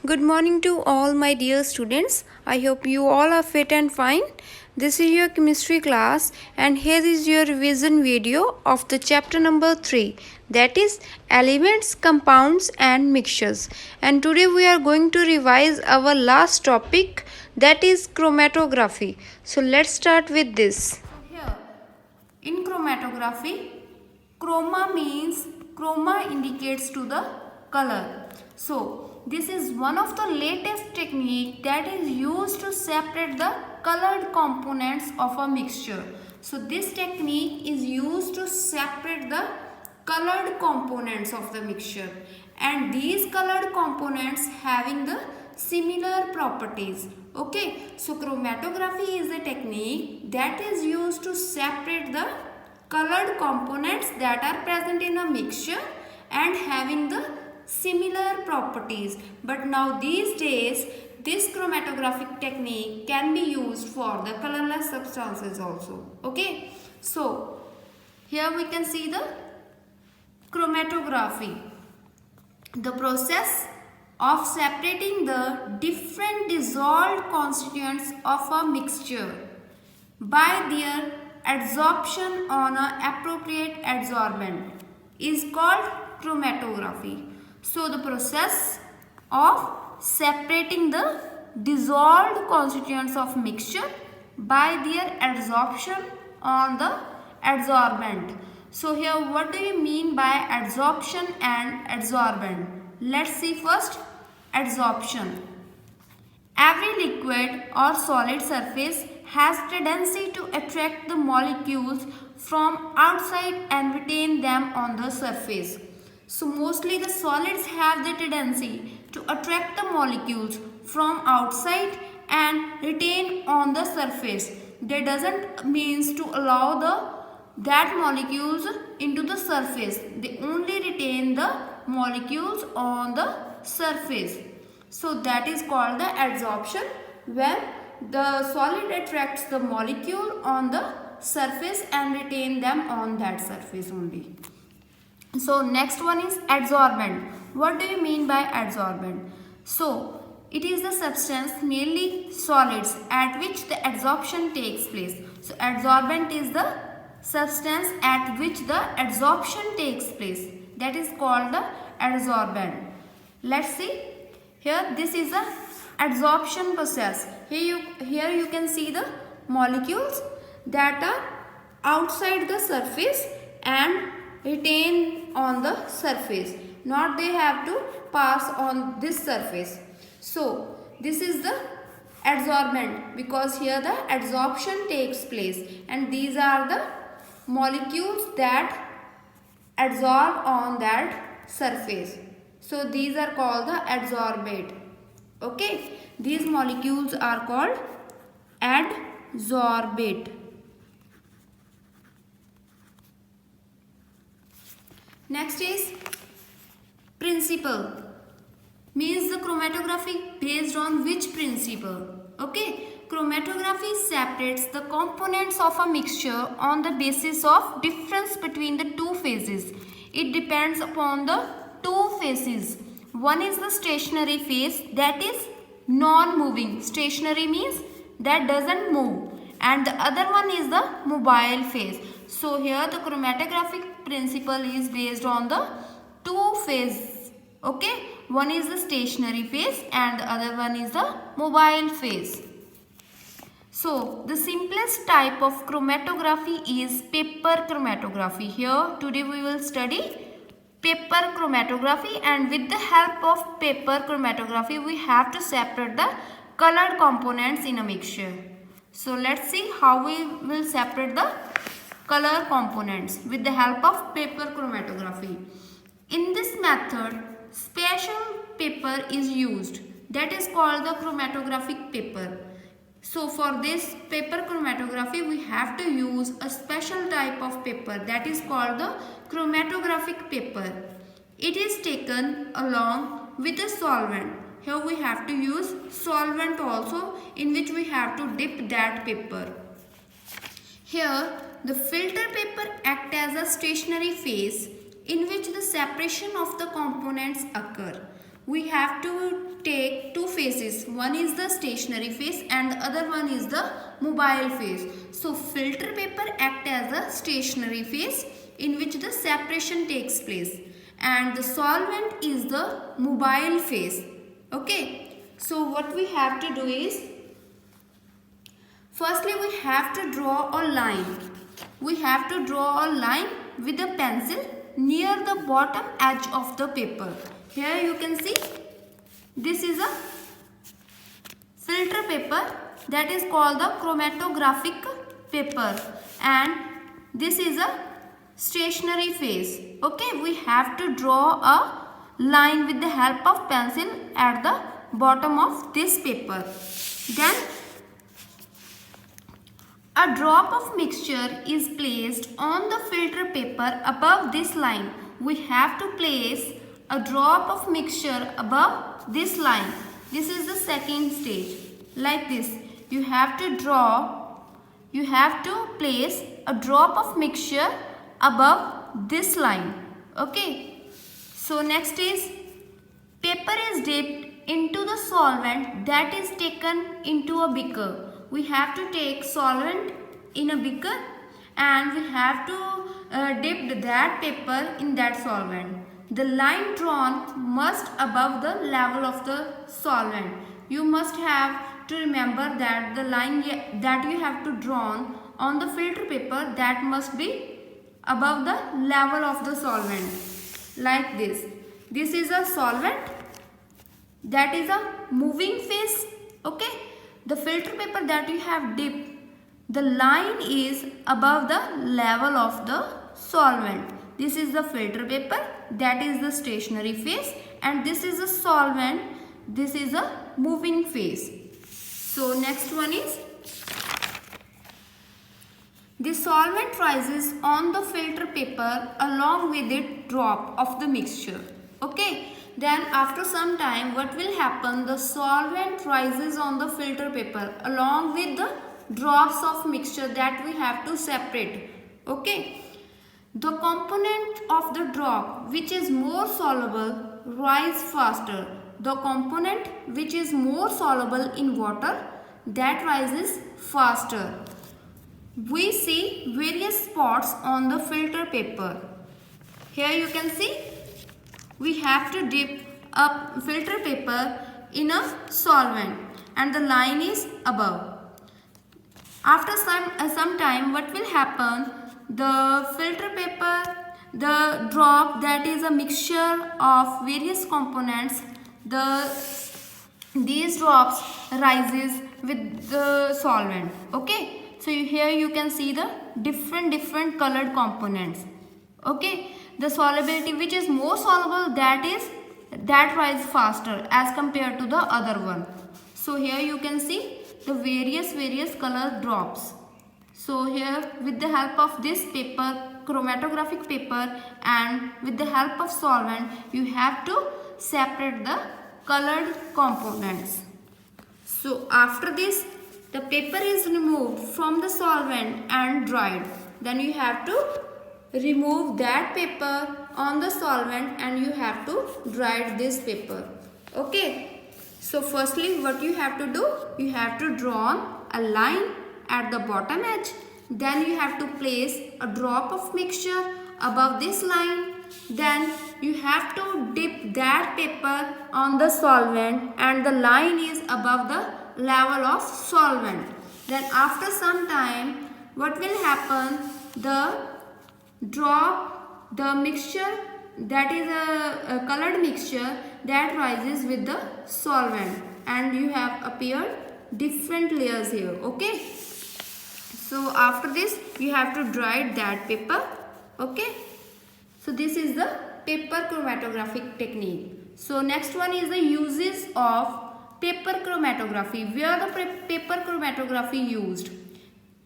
Good morning to all my dear students. I hope you all are fit and fine. This is your chemistry class and here is your revision video of the chapter number 3, that is elements, compounds and mixtures. And today we are going to revise our last topic, that is chromatography. So let's start with this. Here in chromatography, chroma indicates to the color. So this is one of the latest technique that is used to separate the colored components of a mixture. So this technique is used to separate the colored components of the mixture, and these colored components having the similar properties. Okay, so chromatography is a technique that is used to separate the colored components that are present in a mixture and having the similar properties. But now these days this chromatographic technique can be used for the colorless substances also. Okay, so here we can see the chromatography, the process of separating the different dissolved constituents of a mixture by their adsorption on an appropriate adsorbent is called chromatography. So the process of separating the dissolved constituents of mixture by their adsorption on the adsorbent. So here what do you mean by adsorption and adsorbent? Let's see first adsorption. Every liquid or solid surface has tendency to attract the molecules from outside and retain them on the surface. So mostly the solids have the tendency to attract the molecules from outside and retain on the surface. That doesn't means to allow that molecules into the surface. They only retain the molecules on the surface. So that is called the adsorption, when the solid attracts the molecule on the surface and retain them on that surface only. So next one is adsorbent. What do you mean by adsorbent? So it is the substance, mainly solids, at which the adsorption takes place. So adsorbent is the substance at which the adsorption takes place. That is called the adsorbent. Let's see. Here this is the adsorption process. Here you can see the molecules that are outside the surface and retain on the surface. Not they have to pass on this surface. So this is the adsorbent, because here the adsorption takes place and these are the molecules that adsorb on that surface. So these are called the adsorbate. Okay, these molecules are called adsorbate. Next is principle. Means the chromatography based on which principle? Okay, chromatography separates the components of a mixture on the basis of difference between the two phases. It depends upon the two phases. One is the stationary phase, that is non-moving. Stationary means that doesn't move, and the other one is the mobile phase. So here the chromatographic principle is based on the two phases. Okay, one is the stationary phase and the other one is the mobile phase. So the simplest type of chromatography is paper chromatography. Here today we will study paper chromatography, and with the help of paper chromatography we have to separate the colored components in a mixture. So let's see how we will separate the color components with the help of paper chromatography. In this method, special paper is used, that is called the chromatographic paper. So for this paper chromatography we have to use a special type of paper, that is called the chromatographic paper. It is taken along with a solvent. Here we have to use solvent also, in which we have to dip that paper. Here the filter paper acts as a stationary phase in which the separation of the components occur. we have to take two phases. One is the stationary phase and the other one is the mobile phase. So filter paper act as a stationary phase in which the separation takes place, and the solvent is the mobile phase. Okay, so what we have to do is, firstly we have to draw a line. We have to draw a line with a pencil near the bottom edge of the paper. Here you can see this is a filter paper that is called the chromatographic paper, and this is a stationary phase. Okay, we have to draw a line with the help of pencil at the bottom of this paper. Then a drop of mixture is placed on the filter paper above this line. We have to place a drop of mixture above this line. This is the second stage. Like this, you have to place a drop of mixture above this line. Okay. So next is, paper is dipped into the solvent that is taken into a beaker. We have to take solvent in a beaker and we have to dip that paper in that solvent. The line drawn must above the level of the solvent. You must have to remember that the line that you have to draw on the filter paper, that must be above the level of the solvent. Like this. This is a solvent, that is a moving phase. Okay. The filter paper that you have dipped, the line is above the level of the solvent. This is the filter paper, that is the stationary phase, and this is a solvent, this is a moving phase. So next one is, the solvent rises on the filter paper along with the drop of the mixture. Okay. Then after some time, what will happen? The solvent rises on the filter paper along with the drops of mixture that we have to separate. Okay. The component of the drop which is more soluble rise faster. The component which is more soluble in water, that rises faster. We see various spots on the filter paper. Here you can see we have to dip a filter paper in a solvent and the line is above. After some time, what will happen? The filter paper, the drop, that is a mixture of various components, these drops rises with the solvent. Okay. So here you can see the different colored components. Okay. The solubility which is more soluble, that rises faster as compared to the other one. So here you can see the various colored drops. So here with the help of this paper, chromatographic paper, and with the help of solvent, you have to separate the colored components. So after this, the paper is removed from the solvent and dried. Then you have to remove that paper on the solvent and you have to dry this paper. Okay. So firstly, what you have to do? You have to draw a line at the bottom edge. Then you have to place a drop of mixture above this line. Then you have to dip that paper on the solvent and the line is above the level of solvent. Then after some time, what will happen? The mixture, that is a colored mixture, that rises with the solvent and you have appeared different layers here. Okay. So after this, you have to dry that paper. Okay. So this is the paper chromatographic technique. So next one is the uses of paper chromatography. Where the paper chromatography used?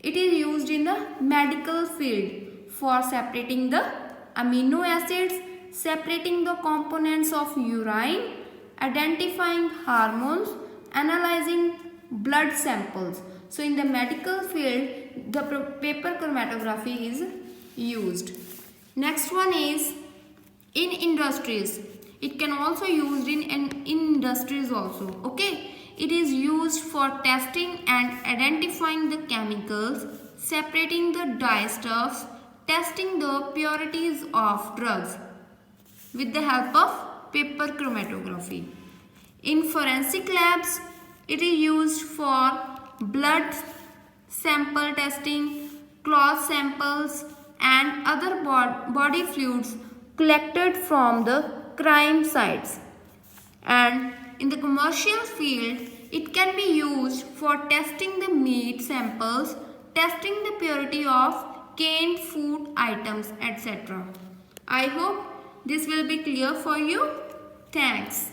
It is used in the medical field for separating the amino acids, separating the components of urine, identifying hormones, analyzing blood samples. So in the medical field, the paper chromatography is used. Next one is in industries. It can also used in industries also. Okay. It is used for testing and identifying the chemicals, separating the dyestuffs, testing the purities of drugs with the help of paper chromatography. In forensic labs, it is used for blood sample testing, cloth samples and other body fluids collected from the crime sites. And in the commercial field, it can be used for testing the meat samples, testing the purity of canned food items, etc. I hope this will be clear for you. Thanks.